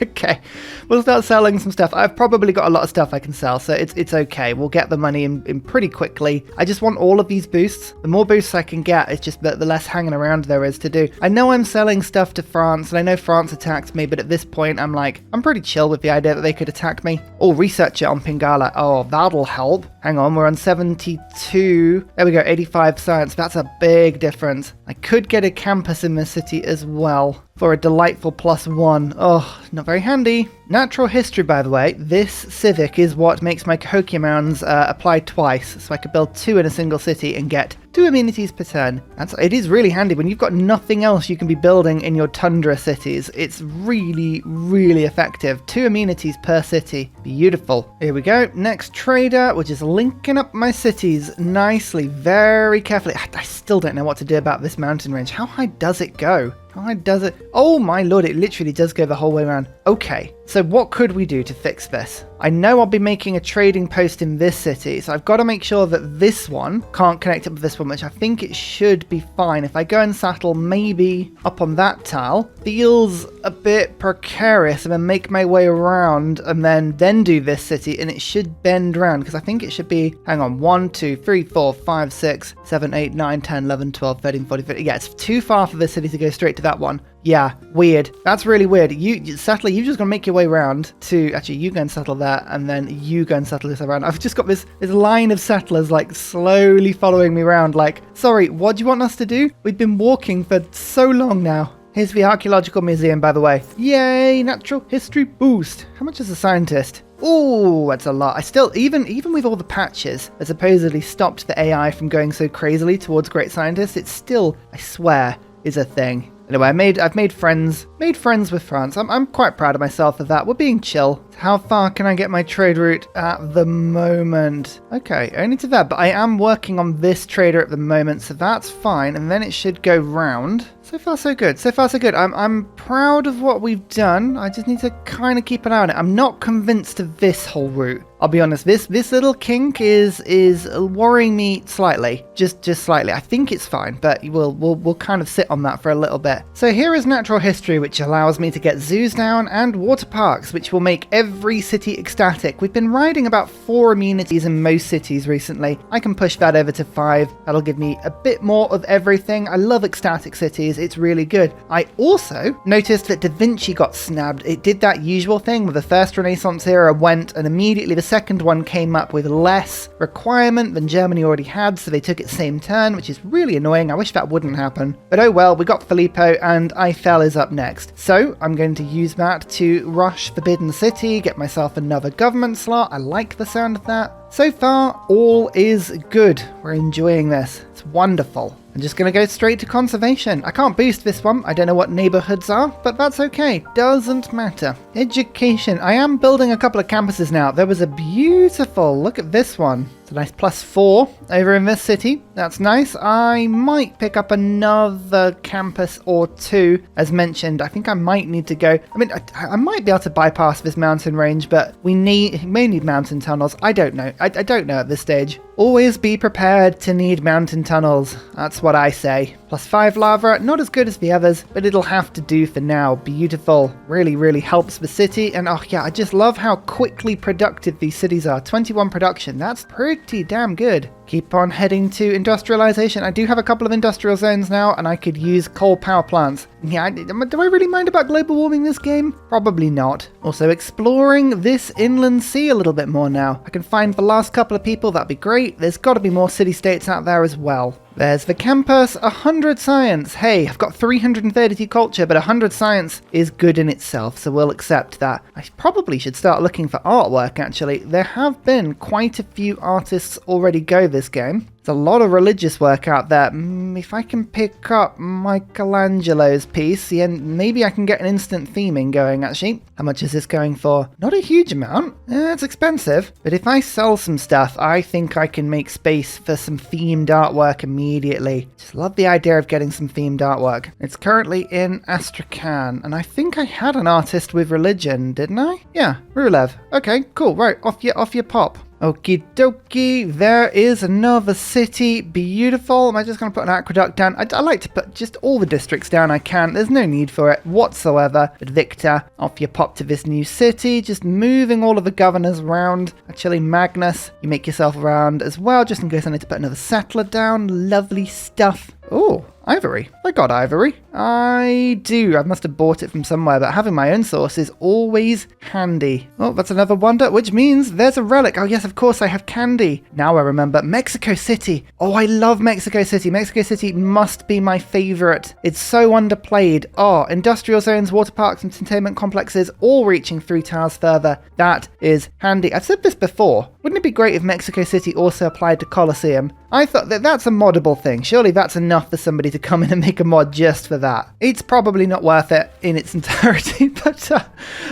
Okay, we'll start selling some stuff. I've probably got a lot of stuff I can sell, so it's okay. We'll get the money in pretty quickly. I just want all of these boosts. The more boosts I can get, it's just that the less hanging around there is to do. I know I'm selling stuff to France, and I know France attacked me, but at this point, I'm pretty chill with the idea that they could attack me. Oh, researcher on Pingala. Oh, that'll help. Hang on, we're on 72. There we go, 85 science. That's a big difference. I could get a campus in this city as well for a delightful +1. Oh, not very handy. Natural history, by the way. This civic is what makes my Cahokia Mounds apply twice, so I could build 2 in a single city and get 2 amenities per turn. It is really handy when you've got nothing else you can be building in your Tundra cities. It's really, really effective. 2 amenities per city. Beautiful. Here we go. Next trader, which is linking up my cities nicely, very carefully. I still don't know what to do about this mountain range. How high does it go? How high does it? Oh my lord, it literally does go the whole way around. Okay, so what could we do to fix this? I know I'll be making a trading post in this city, so I've got to make sure that this one can't connect up with this one, which I think it should be fine. If I go and settle maybe up on that tile, feels a bit precarious. I'm going to make my way around and then do this city, and it should bend around, because I think it should be, hang on, 1, 2, 3, 4, 5, 6, 7, 8, 9, 10, 11, 12, 13, 14, 15. Yeah, it's too far for this city to go straight to that one. Yeah, weird. That's really weird. Settler, you've just got to make your way around to, actually, you go and settle that, and then you go and settle this around. I've just got this line of settlers, like, slowly following me around, like, sorry, what do you want us to do? We've been walking for so long now. Here's the Archaeological Museum, by the way. Yay, natural history boost. How much is a scientist? Oh, that's a lot. I still, even with all the patches that supposedly stopped the AI from going so crazily towards great scientists, it's still, I swear, is a thing. Anyway, I've made friends with France. I'm quite proud of myself for that. We're being chill. How far can I get my trade route at the moment? Okay, only to that, but I am working on this trader at the moment, so that's fine, and then it should go round. So far, so good. So far, so good. I'm proud of what we've done. I just need to kind of keep an eye on it. I'm not convinced of this whole route. I'll be honest, this little kink is worrying me slightly. Just slightly. I think it's fine, but we'll kind of sit on that for a little bit. So here is natural history, which allows me to get zoos down, and water parks, which will make every city ecstatic. We've been riding about 4 amenities in most cities recently. I can push that over to 5. That'll give me a bit more of everything. I love ecstatic cities. It's really good. I also noticed that Da Vinci got snabbed. It did that usual thing where the first Renaissance era went, and immediately the second one came up with less requirement than Germany already had, so they took its same turn, which is really annoying. I wish that wouldn't happen. But oh well, we got Filippo, and Eiffel is up next. So I'm going to use that to rush Forbidden City, get myself another government slot. I like the sound of that. So far, all is good. We're enjoying this. It's wonderful. I'm just going to go straight to conservation. I can't boost this one. I don't know what neighborhoods are, but that's okay. Doesn't matter. Education. I am building a couple of campuses now. There was a beautiful, look at this one. It's a nice +4 over in this city. That's nice. I might pick up another campus or 2. As mentioned, I think I might need to go. I mean, I might be able to bypass this mountain range, but we may need mountain tunnels. I don't know. I don't know at this stage. Always be prepared to need mountain tunnels. That's what I say. +5 lava, not as good as the others, but it'll have to do for now. Beautiful. Really, really helps the city. And oh yeah, I just love how quickly productive these cities are. 21 production. That's pretty damn good. Keep on heading to industrialization. I do have a couple of industrial zones now, and I could use coal power plants. Yeah, do I really mind about global warming this game? Probably not. Also exploring this inland sea a little bit more now. I can find the last couple of people, that'd be great. There's got to be more city-states out there as well. There's the campus, 100 science. Hey, I've got 332 culture, but 100 science is good in itself, so we'll accept that. I probably should start looking for artwork, actually. There have been quite a few artists already go this game. There's a lot of religious work out there. If I can pick up Michelangelo's piece, yeah, maybe I can get an instant theming going, actually. How much is this going for? Not a huge amount. It's expensive. But if I sell some stuff, I think I can make space for some themed artwork immediately. Just love the idea of getting some themed artwork. It's currently in Astrakhan, and I think I had an artist with religion, didn't I? Yeah, Rulev. Okay, cool. Right, off you pop. Okie dokie, there is another city. Beautiful. Am I just going to put an aqueduct down? I like to put just all the districts down I can. There's no need for it whatsoever. But Victor, off you pop to this new city. Just moving all of the governors around. Actually, Magnus, you make yourself around as well, just in case I need to put another settler down. Lovely stuff. Oh, ivory. I got ivory. I do. I must have bought it from somewhere, but having my own source is always handy. Oh, that's another wonder, which means there's a relic. Oh, yes, of course, I have candy. Now I remember. Mexico City. Oh, I love Mexico City. Mexico City must be my favorite. It's so underplayed. Oh, industrial zones, water parks, entertainment complexes, all reaching 3 towers further. That is handy. I've said this before. Wouldn't it be great if Mexico City also applied to Colosseum? I thought that's a moddable thing. Surely that's enough for somebody to come in and make a mod just for that. It's probably not worth it in its entirety, but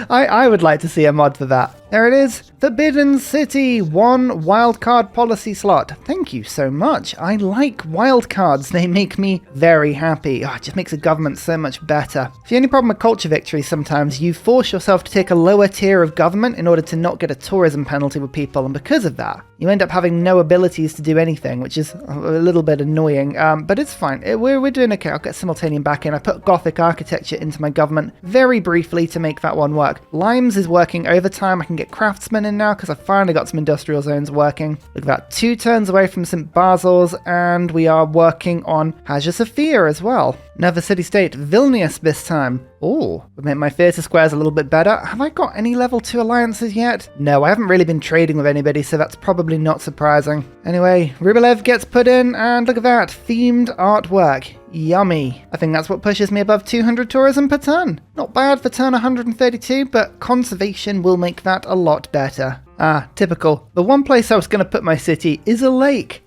I would like to see a mod for that. There it is. Forbidden City, 1 wildcard policy slot. Thank you so much. I like wildcards. They make me very happy. Oh, it just makes a government so much better. The only problem with culture victories sometimes, you force yourself to take a lower tier of government in order to not get a tourism penalty with people, and because of that, you end up having no abilities to do anything, which is a little bit annoying, but it's fine. We're doing okay. I'll get simultaneum back in. I put Gothic architecture into my government very briefly to make that one work. Limes is working overtime. I can get craftsmen in now because I finally got some industrial zones working. Look at that, 2 turns away from St. Basil's, and we are working on Hagia Sophia as well. Another city-state, Vilnius this time. Oh, we made my theatre squares a little bit better. Have I got any level 2 alliances yet? No, I haven't really been trading with anybody, so that's probably not surprising. Anyway, Rubilev gets put in, and look at that, themed artwork. Yummy. I think that's what pushes me above 200 tourism per turn. Not bad for turn 132, but conservation will make that a lot better. Ah, typical. The one place I was going to put my city is a lake.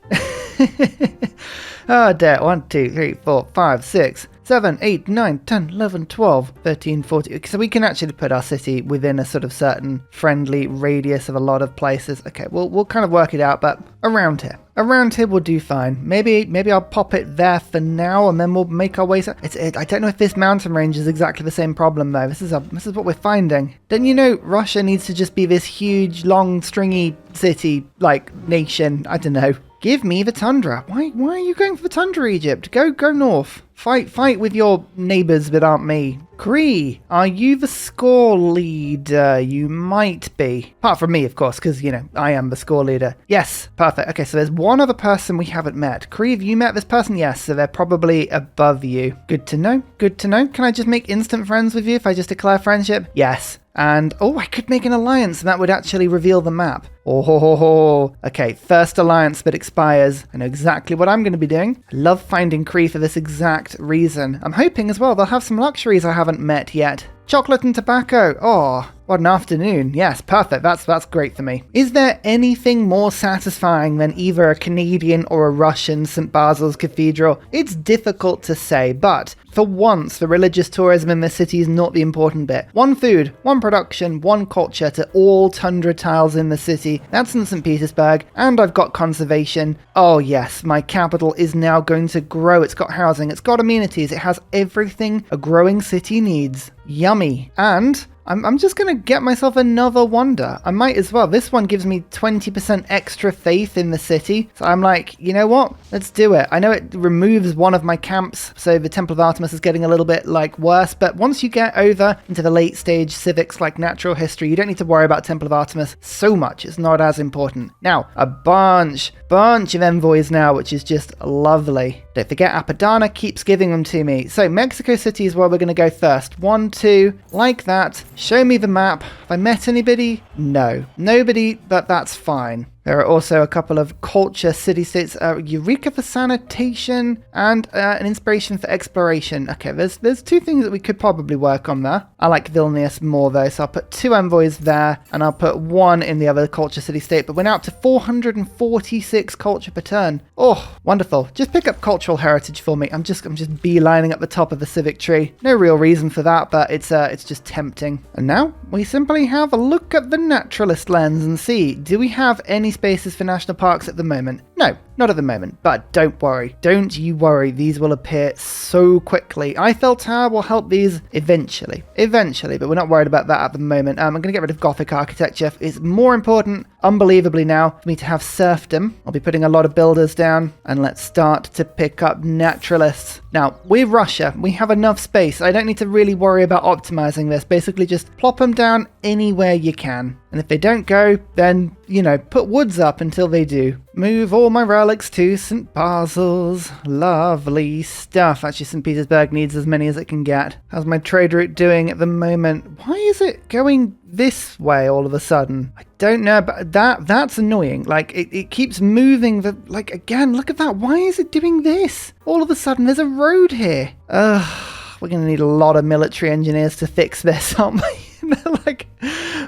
Oh dear, 1, 2, 3, 4, 5, 6, 7, 8, 9, 10, 11, 12, 13, 14. So we can actually put our city within a sort of certain friendly radius of a lot of places. Okay, we'll kind of work it out, but around here. Around here we'll do fine. Maybe I'll pop it there for now, and then we'll make our way. I don't know if this mountain range is exactly the same problem though. This is what we're finding. Don't you know Russia needs to just be this huge, long, stringy city, like nation? I don't know. Give me the tundra. Why are you going for the tundra, Egypt? Go north. Fight with your neighbours that aren't me. Cree, are you the score leader? You might be. Apart from me, of course, because, you know, I am the score leader. Yes, perfect. Okay, so there's one other person we haven't met. Cree, have you met this person? Yes, so they're probably above you. Good to know. Good to know. Can I just make instant friends with you if I just declare friendship? Yes. And, oh, I could make an alliance, and that would actually reveal the map. Oh, ho, ho, ho. Okay, first alliance that expires. I know exactly what I'm going to be doing. I love finding Cree for this exact reason. I'm hoping as well they'll have some luxuries I haven't met yet. Chocolate and tobacco. Oh, what an afternoon. Yes, perfect. That's great for me. Is there anything more satisfying than either a Canadian or a Russian St. Basil's Cathedral? It's difficult to say, but for once, the religious tourism in this city is not the important bit. 1 food, 1 production, 1 culture to all tundra tiles in the city. That's in St. Petersburg, and I've got conservation. Oh yes, my capital is now going to grow. It's got housing, it's got amenities, it has everything a growing city needs. Yummy. And I'm just going to get myself another wonder. I might as well. This one gives me 20% extra faith in the city. So I'm like, you know what? Let's do it. I know it removes one of my camps, so the Temple of Artemis is getting a little bit like worse. But once you get over into the late stage civics like natural history, you don't need to worry about Temple of Artemis so much. It's not as important. Now, a bunch of envoys now, which is just lovely. Don't forget, Apadana keeps giving them to me. So Mexico City is where we're going to go first. 1, 2, like that. Show me the map. Have I met anybody? No. Nobody, but that's fine. There are also a couple of culture city-states, Eureka for sanitation, and an inspiration for exploration. Okay, there's 2 things that we could probably work on there. I like Vilnius more though, so I'll put 2 envoys there, and I'll put 1 in the other culture city-state, but we're now up to 446 culture per turn. Oh, wonderful. Just pick up cultural heritage for me. I'm just beelining up the top of the civic tree. No real reason for that, but it's just tempting. And now, we simply have a look at the naturalist lens and see, do we have any spaces for national parks at the moment? No, not at the moment, but don't worry. Don't you worry, these will appear so quickly. Eiffel Tower will help these eventually, but we're not worried about that at the moment. I'm going to get rid of Gothic architecture. It's more important, unbelievably now, for me to have serfdom. I'll be putting a lot of builders down, and let's start to pick up naturalists. Now, with Russia, we have enough space. I don't need to really worry about optimizing this. Basically, just plop them down anywhere you can. And if they don't go, then, you know, put woods up until they do. Move all my relics to St. Basil's. Lovely stuff. Actually, St. Petersburg needs as many as it can get. How's my trade route doing at the moment? Why is it going this way all of a sudden? I don't know, but that's annoying. Like, it keeps moving like, again, look at that. Why is it doing this? All of a sudden, there's a road here. We're going to need a lot of military engineers to fix this, aren't we? Like,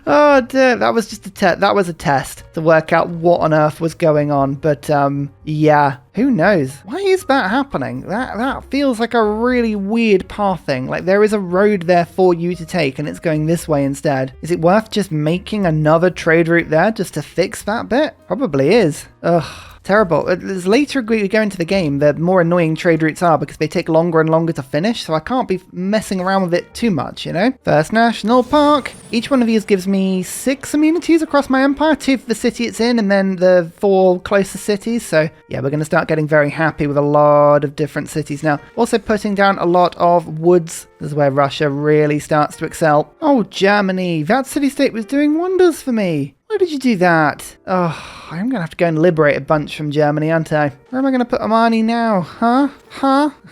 oh dear, that was just a test. That was a test to work out what on earth was going on. But yeah, who knows? Why is that happening? That feels like a really weird pathing. Like there is a road there for you to take, and it's going this way instead. Is it worth just making another trade route there just to fix that bit? Probably is. Ugh. Terrible. As later we go into the game, the more annoying trade routes are because they take longer and longer to finish, so I can't be messing around with it too much, you know? First national park. Each one of these gives me 6 amenities across my empire, 2 for the city it's in, and then the 4 closest cities. So yeah, we're going to start getting very happy with a lot of different cities now. Also putting down a lot of woods. This is where Russia really starts to excel. Oh, Germany. That city-state was doing wonders for me. Why did you do that? Oh, I'm going to have to go and liberate a bunch from Germany, aren't I? Where am I going to put Armani now? Huh?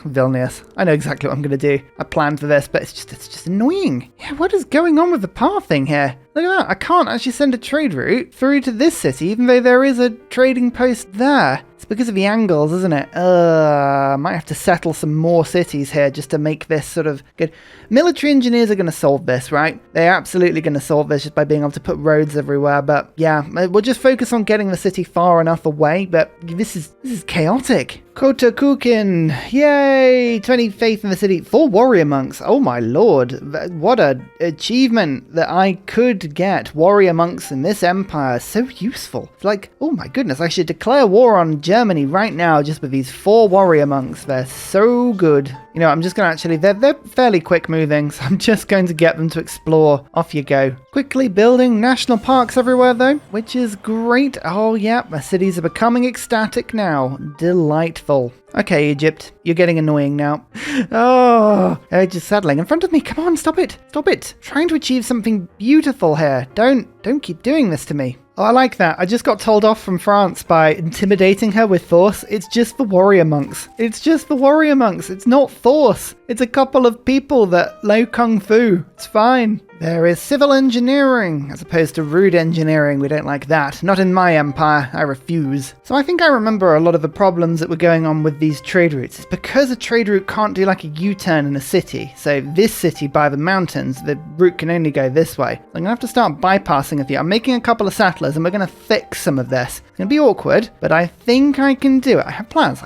Vilnius. I know exactly what I'm going to do. I planned for this, but it's just annoying. Yeah, what is going on with the pathing here? Look at that. I can't actually send a trade route through to this city, even though there is a trading post there. It's because of the angles, isn't it? Might have to settle some more cities here just to make this sort of good. Military engineers are going to solve this, right? They're absolutely going to solve this just by being able to put roads everywhere. But yeah, we'll just focus on getting the city far enough away. But this is chaotic. Kota Kukin, yay! 20 faith in the city. 4 warrior monks. Oh my lord, what an achievement that I could get. Warrior monks in this empire, so useful. It's like, oh my goodness, I should declare war on Germany right now just with these 4 warrior monks. They're so good. You know, I'm just going to actually, they're fairly quick moving, so I'm just going to get them to explore. Off you go. Quickly building national parks everywhere though, which is great. Oh yeah, my cities are becoming ecstatic now. Delightful. Okay, Egypt, you're getting annoying now. Oh, they're just settling in front of me. Come on, stop it. Stop it. Trying to achieve something beautiful here. Don't keep doing this to me. Oh, I like that. I just got told off from France by intimidating her with force. It's just the warrior monks. It's just the warrior monks. It's not force. It's a couple of people that know kung fu. It's fine. There is civil engineering as opposed to rude engineering. We don't like that. Not in my empire. I refuse. So I think I remember a lot of the problems that were going on with these trade routes. It's because a trade route can't do like a U-turn in a city. So this city by the mountains, the route can only go this way. I'm going to have to start bypassing a few. I'm making a couple of settlers and we're going to fix some of this. It's going to be awkward, but I think I can do it. I have plans.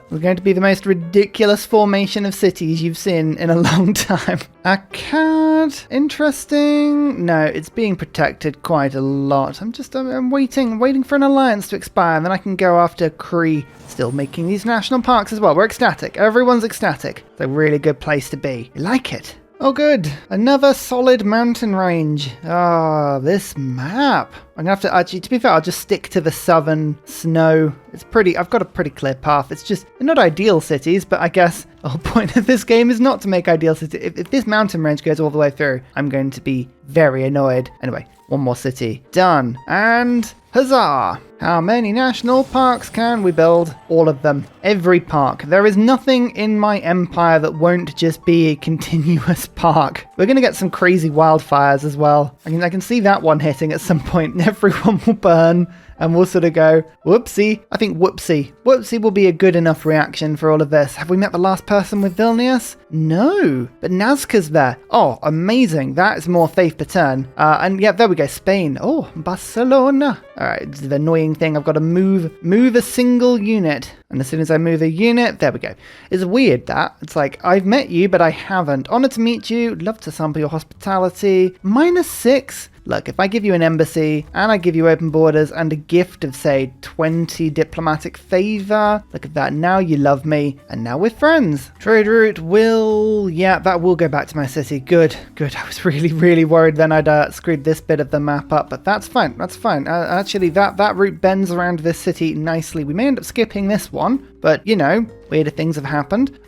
We're going to be the most ridiculous formation of cities you've seen in a long time. Akkad, interesting. No, it's being protected quite a lot. I'm waiting for an alliance to expire, and then I can go after Cree. Still making these national parks as well. We're ecstatic. Everyone's ecstatic. It's a really good place to be. I like it. Oh good, another solid mountain range. Ah, this map. I'm gonna have to actually, to be fair, I'll just stick to the southern snow. I've got a pretty clear path. It's just, they're not ideal cities, but I guess the whole point of this game is not to make ideal cities. If this mountain range goes all the way through, I'm going to be very annoyed. Anyway, one more city. Done. And huzzah! How many national parks can we build? All of them. Every park. There is nothing in my empire that won't just be a continuous park. We're going to get some crazy wildfires as well. I can see that one hitting at some point. Everyone will burn. And we'll sort of go, whoopsie. I think whoopsie. Whoopsie will be a good enough reaction for all of this. Have we met the last person with Vilnius? No. But Nazca's there. Oh, amazing. That is more faith per turn. And yeah, there we go. Spain. Oh, Barcelona. All right, the annoying thing. I've got to move a single unit. And as soon as I move a unit, there we go. It's weird that. It's like, I've met you, but I haven't. Honored to meet you. Love to sample your hospitality. -6. Look, if I give you an embassy, and I give you open borders, and a gift of, say, 20 diplomatic favor, look at that, now you love me, and now we're friends. Trade route will, yeah, that will go back to my city. Good. I was really worried then I'd screwed this bit of the map up, but that's fine. Actually, that route bends around this city nicely. We may end up skipping this one, but, you know, weirder things have happened.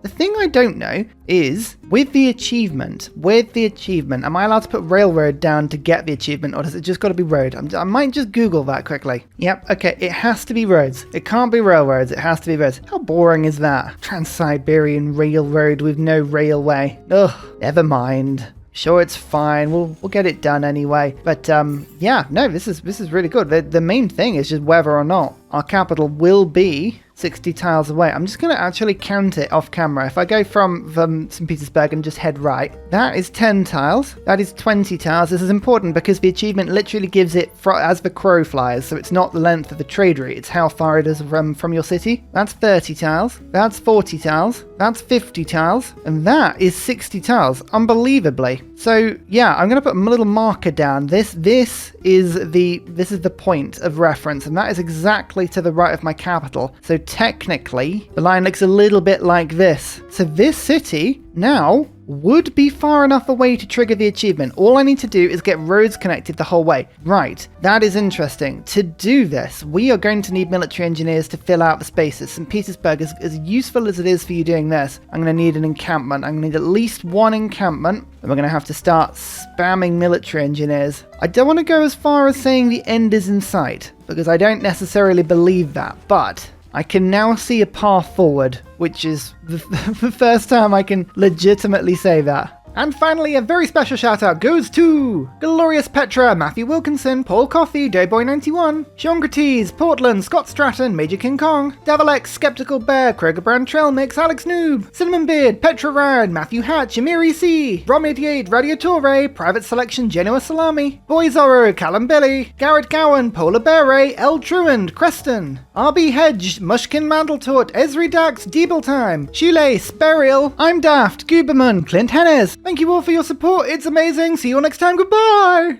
The thing I don't know is, with the achievement, am I allowed to put railroad down to get the achievement, or does it just got to be road? I might just Google that quickly. Yep, okay, it has to be roads. It can't be railroads, it has to be roads. How boring is that? Trans-Siberian Railroad with no railway. Ugh, never mind. Sure, it's fine. We'll get it done anyway. But yeah, no, this is really good. The main thing is just whether or not our capital will be 60 tiles away. I'm just going to actually count it off camera. If I go from St. Petersburg and just head right, that is 10 tiles. That is 20 tiles. This is important because the achievement literally gives it as the crow flies, so it's not the length of the trade route, it's how far it is from your city. That's 30 tiles. That's 40 tiles. That's 50 tiles. And that is 60 tiles, unbelievably. So yeah, I'm going to put a little marker down. This is the point of reference, and that is exactly to the right of my capital. So technically, the line looks a little bit like this. So this city now would be far enough away to trigger the achievement. All I need to do is get roads connected the whole way. Right, that is interesting. To do this, we are going to need military engineers to fill out the spaces. St. Petersburg, as useful as it is for you doing this, I'm going to need an encampment. I'm going to need at least one encampment, and we're going to have to start spamming military engineers. I don't want to go as far as saying the end is in sight, because I don't necessarily believe that, but I can now see a path forward, which is the first time I can legitimately say that. And finally, a very special shout out goes to Glorious Petra, Matthew Wilkinson, Paul Coffey, Dayboy91, Sean Gratis, Portland, Scott Stratton, Major King Kong, Davalex, Skeptical Bear, Kroger Brand Trail Mix, Alex Noob, Cinnamon Beard, Petra Ryan, Matthew Hatch, Amiri C, Rom88, Radio Torre, Private Selection, Genoa Salami, Boy Zorro, Callum Billy, Garrett Gowan, Polar Bear Ray, L. Truand, Creston, RB Hedge, Mushkin Mandeltort, Esri Dax, Deeble Time, Shoelace, Burial, I'm Daft, Guberman, Clint Hennes. Thank you all for your support. It's amazing. See you all next time. Goodbye.